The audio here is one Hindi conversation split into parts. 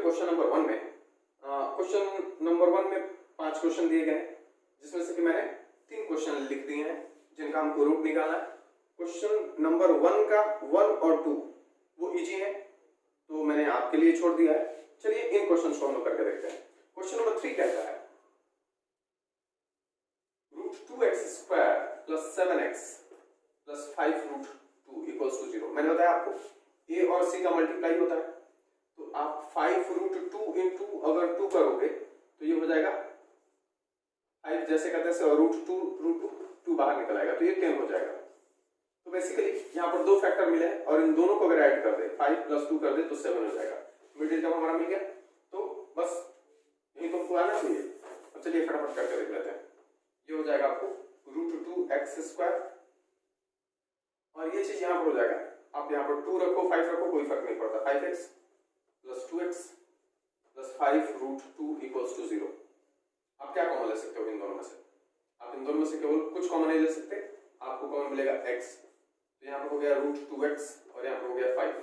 क्वेश्चन नंबर 1 में क्वेश्चन नंबर 1 में 5 क्वेश्चन दिए गए जिसमें से कि मैंने 3 क्वेश्चन लिख दिए हैं जिनका हमको रूट निकालना है। क्वेश्चन नंबर 1 का 1 और 2 वो इजी है तो मैंने आपके लिए छोड़ दिया है। चलिए इन क्वेश्चन को हम लोग करके देखते हैं। क्वेश्चन नंबर 3 कहता है √2x² + 7x + 5√2 = 0। मैंने बताया आपको a और c का मल्टीप्लाई होता है तो आप 5√2 इंटू अगर 2 करोगे तो ये हो जाएगा 5 जैसे करते हैं √2 बाहर निकल आएगा तो ये 10 हो जाएगा। तो बेसिकली यहाँ पर 2 फैक्टर मिले हैं और इन दोनों को अगर ऐड कर दे 5 + 2 कर दे तो 7 हो जाएगा। मिडिल टर्म हमारा मिल गया तो बस यही तुमको आना चाहिए। अब चलिए फटाफट करके देख लेते हैं। ये हो जाएगा आपको √2x² और ये चीज यहाँ पर हो जाएगा। आप यहाँ पर 2 रखो 5 रखो कोई फर्क नहीं पड़ता। 5x + 2x + 5√2 = 0। आप क्या कॉमन ले सकते हो इन दोनों में से? आप इन दोनों में से केवल कुछ कॉमन नहीं ले सकते। आपको कॉमन मिलेगा x तो यहाँ पर हो गया √2x और यहाँ पर हो गया 5।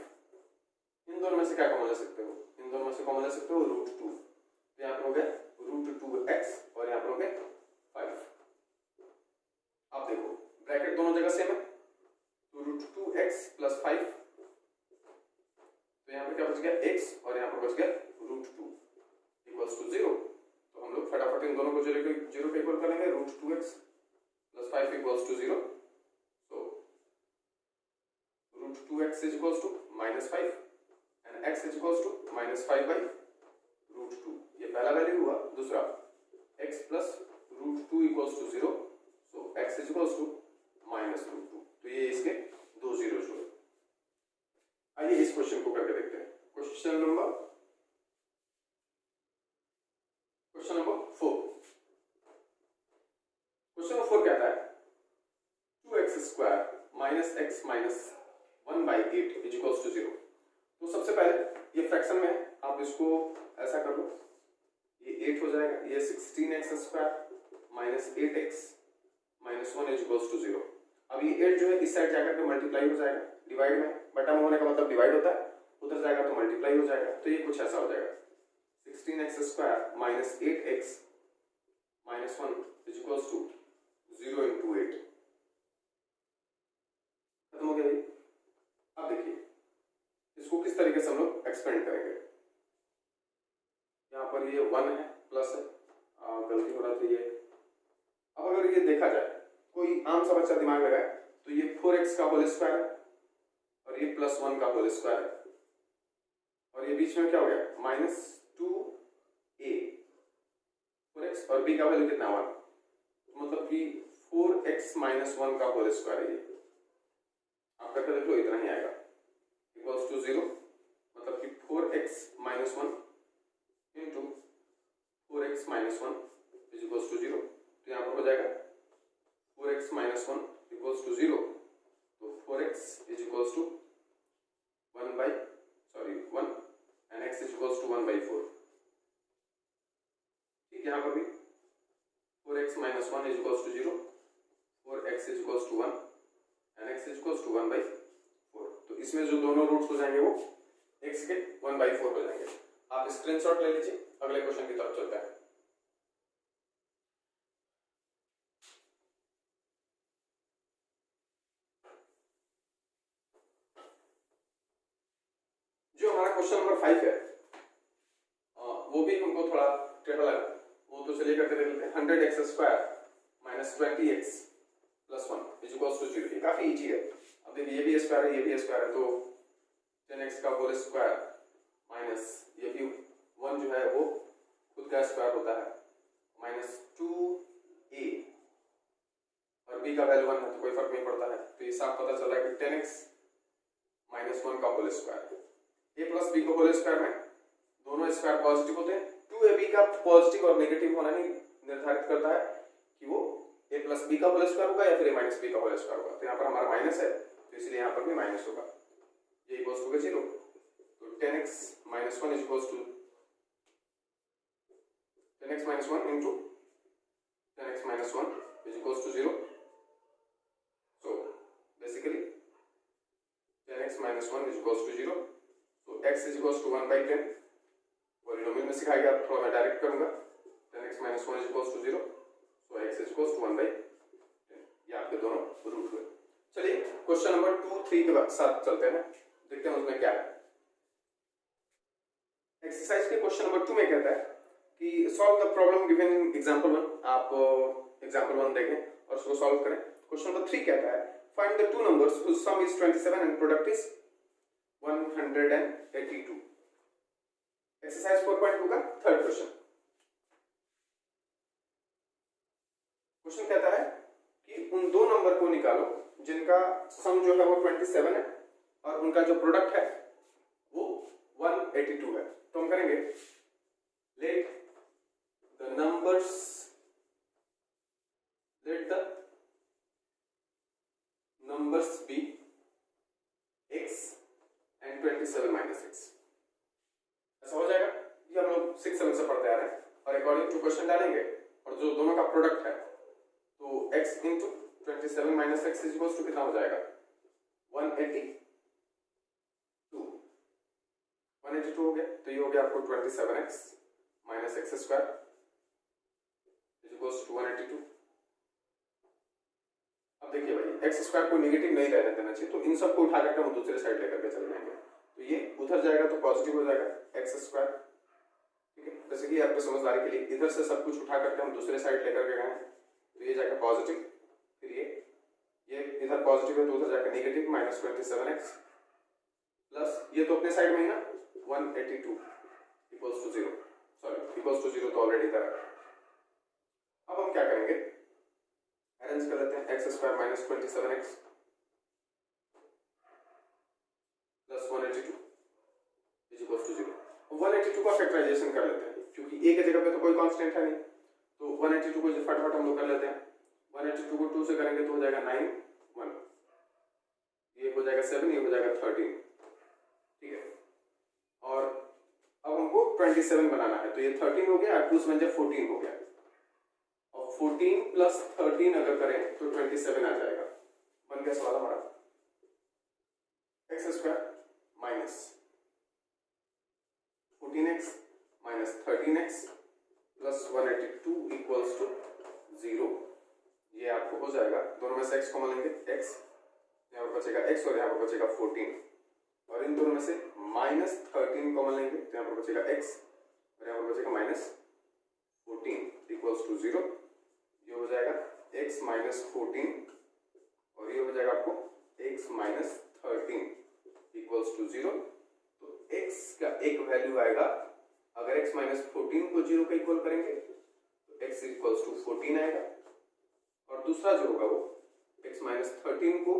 इन दोनों में से क्या कॉमन ले सकते हो? इन दोनों में से कॉमन ले सकते हो √2 तो यहाँ पर हो गया √2x और यहाँ पर हो गया 5। आप देखो ब्रैकेट दोनों जगह सेम है तो √2x + 5 तो यहाँ पर क्या बच गया x और यहाँ पर बच गया √2 = 0। तो हम लोग फटाफट इन दोनों को 0 के इक्वल करेंगे। √2x + 5 = 0। तो √2x = -5 and x = -5/√2। ये पहला वैल्यू हुआ। दूसरा x + √2 = 0 so x = -√2। तो ये इसके 2 जीरोस हुए। आइए इस क्वेश्चन को करके देखते हैं। Question number 4। क्वेश्चन नंबर 4 कहता है 2x² - x - 1/8 = 0। तो सबसे पहले ये फ्रैक्शन में है आप इसको ऐसा कर लो ये 8 हो जाएगा। ये 16x² - 8x - 1 = 0। अब ये 8 जो है इस साइड जाकर के मल्टीप्लाई हो जाएगा डिवाइड में। बटा में होने का मतलब डिवाइड होता है, उधर जाएगा तो मल्टीप्लाई हो जाएगा। तो ये कुछ ऐसा हो जाएगा 16x² - 8x - 1 = 0 × 8। खत्म हो गया ये। अब देखिए इसको किस तरीके से हम लोग एक्सपेंड करेंगे। यहाँ पर ये 1 है प्लस है, गलती हो रहा था ये। अब अगर ये देखा जाए कोई आम सा बच्चा दिमाग लगाए तो ये 4x का होल स्क्वायर है और ये +1 का होल स्क्वायर है और ये बीच में क्या हो गया -2a। 4x और b का वैल्यू कितना 1 मतलब कि 4x - 1 का होल स्क्वायर है। ये आप करके देख लो इतना ही आएगा = 0 मतलब कि 4x - 1 × 4x - 1 = 0। तो यहाँ पर हो जाएगा 4x - 1 = 0 तो 4x = 1 and x = 1/4। ठीक, यहाँ पर भी 4x - 1 = 0 4x = 1 and x = 1/4। तो इसमें जो दोनों रूट्स हो जाएंगे वो x के 1/4 हो जाएंगे। आप स्क्रीनशॉट ले लीजिए। अगले क्वेश्चन की तरफ चलते हैं। जो हमारा क्वेश्चन नंबर 5 है वो भी हमको थोड़ा टेढ़ा लगा, वो तो चलिए करके देख लेते हैं। 100x² - 20x + 1 = 0। ये काफी इजी है। अब देखिए ये भी स्क्वायर है ये भी स्क्वायर है तो 10x का होल स्क्वायर माइनस ये भी 1 जो है वो खुद का स्क्वायर होता है -2a और b का वैल्यू 1 है तो कोई फर्क नहीं पड़ता है। तो ये साफ पता चल रहा है कि 10x - 1 का होल स्क्वायर है। a + b को होल स्क्वायर में दोनों स्क्वायर पॉजिटिव होते हैं। 2ab का पॉजिटिव और नेगेटिव होना ही निर्धारित करता है कि वो a + b का होल स्क्वायर होगा या फिर a - b का होल स्क्वायर होगा। तो यहाँ पर हमारा माइनस है तो इसलिए यहाँ पर भी माइनस होगा। ये इक्वल्स टू 0 तो 10x - 1 = 10x - 1 × 10x - 1 = 0। So basically 10x - 1 = 0 so x = 1/10 सिखाया गया थोड़ा मैं डायरेक्ट करूंगा। 10x minus 1 is equals to 0, so x is equals to 1/10। ये आपके दोनों रूट हुए। चलिए क्वेश्चन नंबर 2, 3 के साथ चलते हैं, देखते हैं उसमें क्या है। एक्सरसाइज के क्वेश्चन नंबर 2 में कहता है कि solve the problem given in example 1। आप एग्जांपल 1 देखें और उसको सॉल्व करें। क्वेश्चन नंबर 3 कहता है find the two numbers whose sum is 27 and product is 182। Exercise 4.2 का थर्ड क्वेश्चन। क्वेश्चन कहता है कि उन दो नंबर को निकालो जिनका सम जो है वो 27 है और उनका जो प्रोडक्ट है वो 182 है। तो हम करेंगे let the numbers be x and 27 minus x। ऐसा हो जाएगा। ये हम लोग 6, 7 से पढ़ते आ रहे हैं और अकॉर्डिंग टू क्वेश्चन डालेंगे और जो दोनों का प्रोडक्ट है तो x into 27 minus x is equals to कितना हो जाएगा 182 हो गया। तो ये हो गया आपको 27x minus x square is equals to 182। अब देखिए भाई एक्स स्क्वायर को नेगेटिव नहीं रहने देना चाहिए, तो इन सब को उठा करके हम दूसरे साइड लेकर के चले जाएंगे। तो ये उधर जाएगा तो पॉजिटिव हो जाएगा एक्स स्क्वायर, ठीक है। जैसे कि आपको समझदारी के लिए इधर से सब कुछ उठा करके हम दूसरे साइड लेकर के गए तो ये जाएगा पॉजिटिव, फिर ये इधर पॉजिटिव है तो उधर जाएगा नेगेटिव माइनस 27x प्लस ये तो अपने साइड में ही ना 182 equals to 0, sorry equals to 0 तो ऑलरेडी इधर है। अब हम क्या करेंगे, अरेंज कर लेते हैं x square minus 27x plus 182 is equals to 0। 182 का फैक्टराइजेशन कर लेते हैं क्योंकि a के जगह पे तो कोई कांस्टेंट है नहीं, तो 182 को फटाफट हम लोग कर लेते हैं। 182 को 2 से करेंगे तो हो जाएगा 9, 1, ये हो जाएगा 7, ये हो जाएगा 13, ठीक है। और अब हमको 27 बनाना है तो ये 13 हो गया, 2 से 14 हो गया, और 14 प्लस 13 अगर करें तो 27 आ जाएगा। बन गया सवाल हमारा x square minus 14x minus 13x plus 182 equals to 0। ये आपको हो जाएगा, दोनों में से x कॉमन लेंगे, x यहाँ पर बचेगा x और यहाँ पर बचेगा 14, और इन दोनों में से माइनस 13 कॉमन लेंगे तो यहाँ पर बचेगा x और यहाँ पर बचेगा माइनस 14 इक्वल्स टू 0। ये हो जाएगा x माइनस 14 और ये हो जाएगा आपको x माइनस 13 इक्वल्स टू 0। तो x का एक वैल्यू आएगा, अगर x माइनस 14 को 0 का इक्वल करेंगे तो x इक्वल्स टू 14 आएगा, और दूसरा जो होगा वो x माइनस 13 को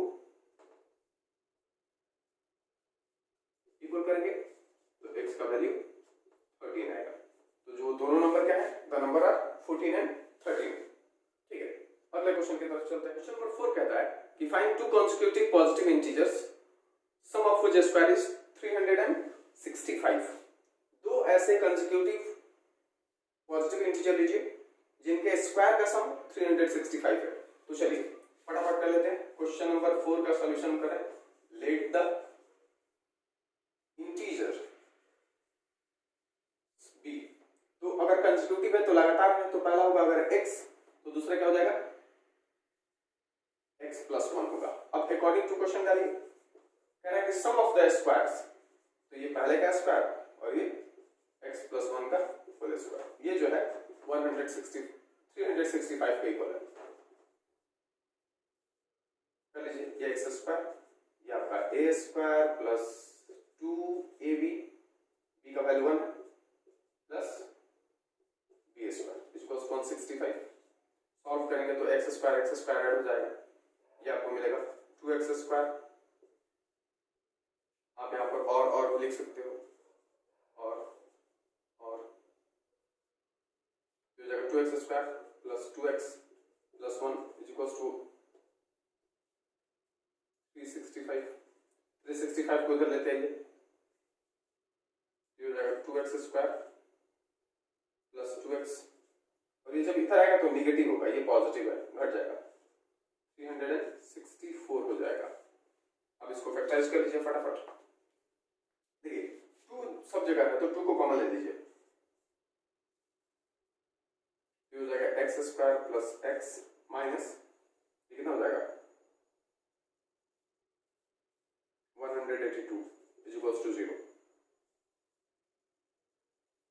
इक्वल करेंगे तो x का वैल्यू 13 आएगा। तो जो दोनों नंबर क्या है, द नंबर आर 14 एंड 13, ठीक है। अगले क्वेश्चन की तरफ चलते हैं। क्वेश्चन नंबर 4 कहता है कि find two consecutive positive integers sum of which square is 365। दो ऐसे कंसेक्यूटिव पॉजिटिव इंटीजर लीजिए जिनके स्क्वायर का सम 365 है। तो चलिए फटाफट कर लेते हैं। क्वेश्चन नंबर 4 का सॉल्यूशन करें। लेट द इंटीजर बी, तो अगर कंसेक्यूटिव है तो लगातार है, तो पहला होगा अगर x तो दूसरा क्या हो जाएगा x प्लस 1 होगा। अब अकॉर्डिंग टू क्वेश्चन डालिए, कह रहा है कि सम ऑफ द स्क्वायर्स, तो ये पहले का स्क्वायर और ये x प्लस 1 का फुल स्क्वायर, ये जो है 365 के इक्वल है। कर लीजिए, ये एक्स स्क्वायर, ये आपका a square plus 2ab, b का वैल्यू 1 है, plus b square equals 165। Solve करेंगे तो एक्स स्क्वायर ऐड हो जाएगा, ये आपको मिलेगा 2x स्क्वायर। आप यहाँ पर और लिख सकते हो, और हो जाएगा 2x square plus 2x plus 1 is equals to 365 को इधर लेते हैं, ये हो जाएगा 2x स्क्वायर प्लस 2x, और ये जब इधर आएगा तो निगेटिव होगा, ये पॉजिटिव है, घट जाएगा, 364 हो जाएगा। अब इसको फैक्टराइज कर लीजिए फटाफट। देखिए 2 सब जगह है तो 2 को कॉमन ले लीजिए, जाएगा x square plus x minus कितना हो जाएगा 182 इज इक्वल्स टू 0।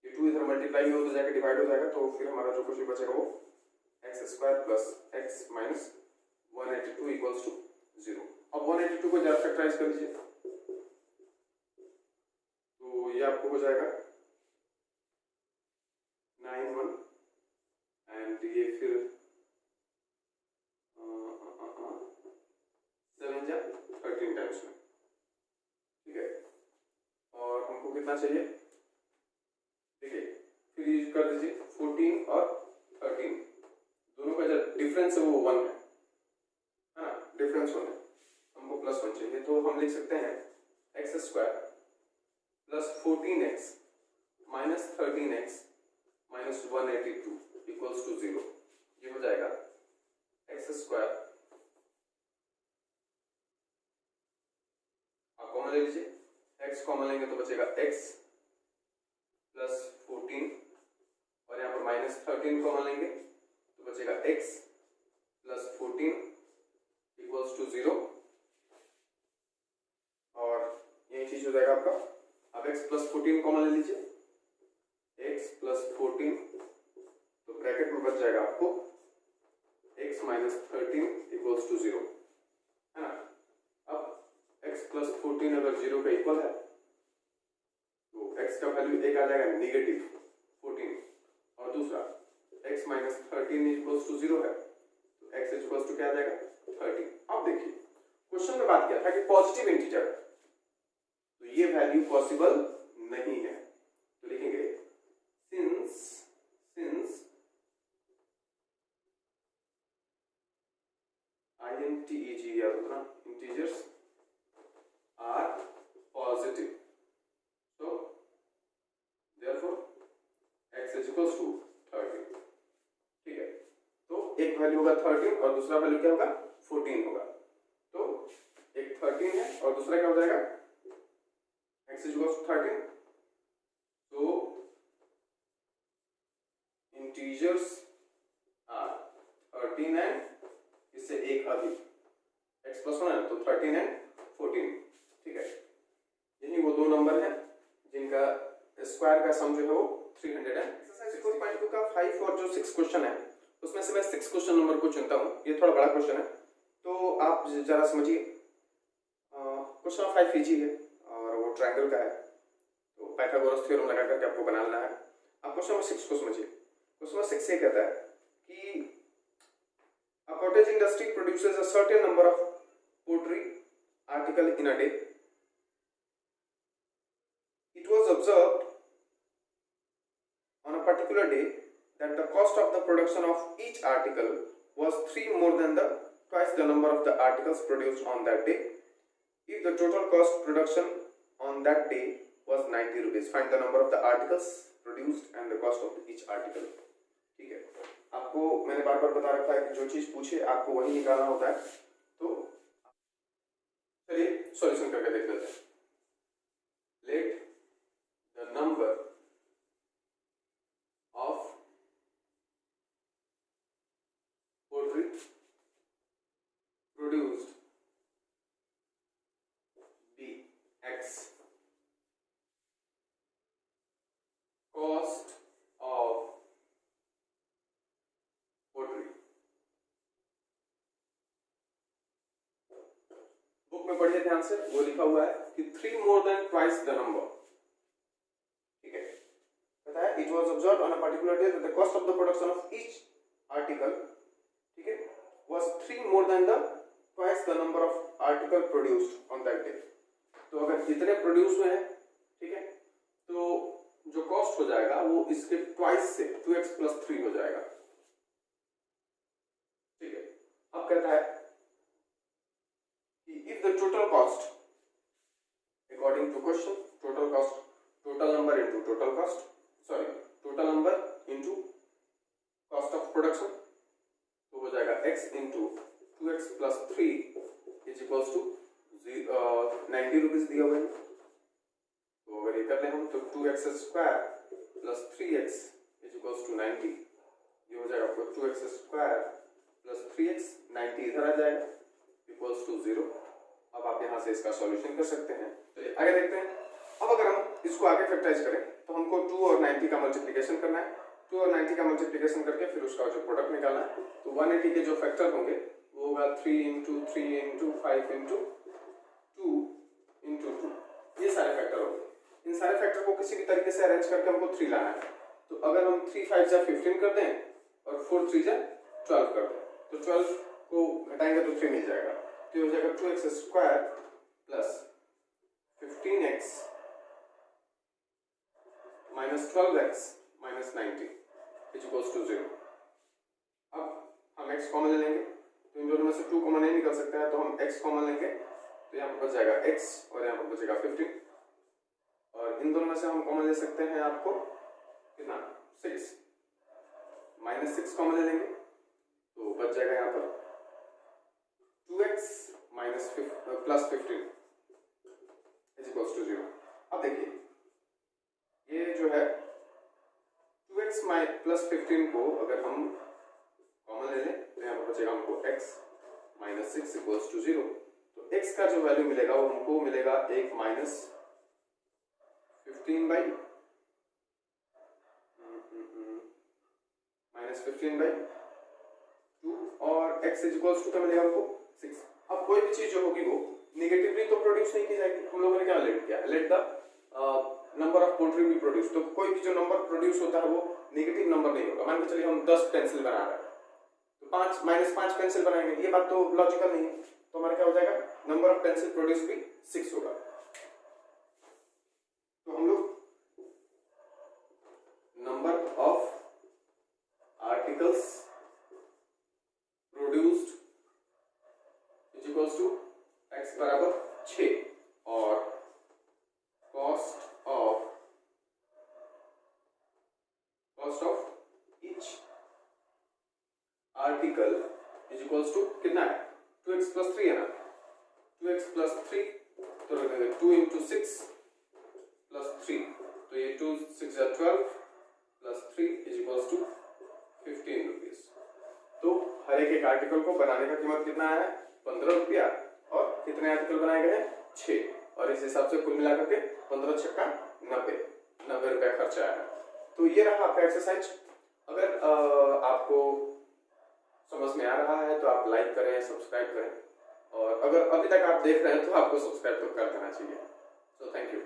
ये 2 इधर मल्टीप्लाई हो तो जाएगा डिवाइड हो जाएगा, तो फिर हमारा जो कुछ भी बचेगा वो x square plus x minus 182 equals to 0। अब 182 को जरा फैक्टराइज कर लीजिए तो ये आपको हो जाएगा 91 एंड ये फिर 7 जा 13 टाइम्स में, ठीक है। और हमको कितना चाहिए देखिए, फिर यूज कर दीजिए 14 और 13, दोनों का जो डिफरेंस है वो 1 है ना, डिफरेंस 1 है, हमको प्लस 1 चाहिए, तो हम लिख सकते हैं x square plus 14x minus 13x minus 182 equals to 0। ये हो जाएगा एक्स स्क्वायर, आप कॉमन ले लीजिए, x कॉमन लेंगे तो बचेगा x प्लस 14 और यहाँ पर माइनस 13 कॉमन लेंगे तो बचेगा x प्लस 14 इक्वल्स टू 0 और यही चीज हो जाएगा आपका। अब x प्लस 14 कॉमन ले लीजिए, x प्लस 14 तो ब्रैकेट में बच जाएगा आपको x माइनस 13 इक्वल्स टू 0, है ना। अब x प्लस 14 अगर 0 का इक्वल है तो x का वैल्यू एक आ जाएगा नेगेटिव 14 और दूसरा x माइनस 13 इक्वल्स टू 0 है तो x इक्वल्स टू क्या आ जाएगा 13। अब देखिए क्वेश्चन में बात किया था कि पॉजिटिव इंटीजर, तो ये वैल्यू पॉसिबल नहीं है, तो लिखेंगे सिंस INTEG याद होगा ना, integers are positive, so therefore x is equals to 13, ठीक है। तो एक वैल्यू होगा 13 और दूसरा वैल्यू क्या होगा 14 होगा, तो एक 13 है और दूसरा क्या हो जाएगा x is equals to 13, so integers are 13 and इससे एक अधिक x प्लस 1 है तो 13 एंड 14, ठीक है। यही वो दो नंबर हैं जिनका स्क्वायर का सम जो है वो 300 है। एक्सरसाइज 4.2 का 5 और जो 6 क्वेश्चन है उसमें से मैं 6 क्वेश्चन नंबर को चुनता हूँ, ये थोड़ा बड़ा क्वेश्चन है तो आप जरा समझिए। क्वेश्चन 5 इजी है और वो ट्रायंगल का है, तो पाइथागोरस थ्योरम लगा करके आपको बनाना है। आप क्वेश्चन नंबर 6 को समझिए। क्वेश्चन नंबर 6 ये कहता है कि a cottage industry produces a certain number of pottery article in a day. It was observed on a particular day that the cost of the production of each article was 3 more than twice the number of the articles produced on that day. If the total cost production on that day was 90 rupees, find the number of the articles produced and the cost of each article. ठीक है, आपको मैंने बार बार बता रखा है कि जो चीज पूछे आपको वही निकालना होता है, तो चलिए सॉल्यूशन करके देख लेते हैं। Let the number of poultry produced be x, cost of में पढ़िए ध्यान से, वो लिखा हुआ है कि 3 more than twice the number, ठीक है। पता है it was observed on a particular day that the cost of the production of each article, ठीक है, was 3 more than twice the number of article produced on that day। तो अगर जितने प्रोड्यूस हुए हैं, ठीक है, तो जो कॉस्ट हो जाएगा वो इसके ट्वाइस से 2x + 3 हो जाएगा, ठीक है। अब कहता है if the total cost according to question, total cost, total number into total cost, sorry total number into cost of production, तो हो जाएगा x into 2x + 3 is equals to 90 rupees दिया हुआ है। तो अगर ये कर ले हम तो 2x² + 3x is equals to 90, ये हो जाएगा आपको 2x स्क्वायर प्लस 3x, 90 इधर आ जाएगा इक्वल्स टू 0। अब आप यहाँ से इसका सॉल्यूशन कर सकते हैं। तो आगे देखते हैं। अब अगर हम इसको आगे फैक्टराइज करें तो हमको 2 और 90 का मल्टीप्लिकेशन करना है। 2 और 90 का मल्टीप्लिकेशन करके फिर उसका जो प्रोडक्ट निकालना है। तो 180 के जो फैक्टर होंगे वो होगा 3 इंटू 3 इंटू 5 इंटू 2 इंटू 2, ये सारे फैक्टर होंगे। इन सारे फैक्टर को किसी भी तरीके से अरेंज करके हमको 3 लाना है। तो अगर हम 3 5 जा 15 कर दें और 4 3 जा 12 कर दें तो 12 को घटाएंगे तो 3 मिल जाएगा। तो ये हो जाएगा 2x square plus 15x minus 12x minus 90 equals to 0। अब हम x कॉमन ले लेंगे तो इन दोनों में से 2 कॉमन नहीं निकल सकता है, तो हम x कॉमन लेंगे तो यहाँ पर बच जाएगा x और यहाँ पर बचेगा 15। और इन दोनों में से हम कॉमन ले सकते हैं आपको कितना 6, माइनस 6 कॉमन ले लेंगे तो बच जाएगा यहाँ पर 2x minus plus 15 equals to 0। अब देखिए ये जो है 2x प्लस 15 को अगर हम कॉमन ले लें तो यहाँ पर बचेगा हमको x माइनस 6 इक्वल्स टू 0। तो x का जो वैल्यू मिलेगा वो हमको मिलेगा 1 माइनस 15 बाई -15/2 और x इक्वल्स टू क्या मिलेगा हमको 6। अब कोई भी चीज जो होगी वो नेगेटिवली तो प्रोड्यूस नहीं की जाएगी। हम लोगों ने क्या लेट किया, late the number of poultry B produce. तो कोई भी जो नंबर प्रोड्यूस होता है वो नेगेटिव नंबर नहीं होगा। मान के चलिए हम 10 पेंसिल बना रहे हैं तो 5 पेंसिल बनाएंगे, ये बात तो लॉजिकल नहीं है। तो हमारा क्या हो जाएगा, नंबर ऑफ पेंसिल प्रोड्यूस भी 6 होगा। तो हम लोग number of articles produced is equals to x बराबर 6 और cost of each article is equals to कितना है 2x प्लस 3 है ना, 2x प्लस 3 तो रखेंगे 2 इंटू 6 प्लस 3 तो ये 2 6 12 plus 3 is equals to 15 rupees. तो हर एक आर्टिकल को बनाने का कीमत कितना है 15 रुपया और कितने आर्टिकल बनाए गए हैं 6 और इस हिसाब से कुल मिलाकर के 15 छक्का 90 रुपया खर्चा आया। तो ये रहा आपका एक्सरसाइज। अगर आपको समझ में आ रहा है तो आप लाइक करें, सब्सक्राइब करें और अगर अभी तक आप देख रहे हैं तो आपको सब्सक्राइब तो कर देना चाहिए। So thank you.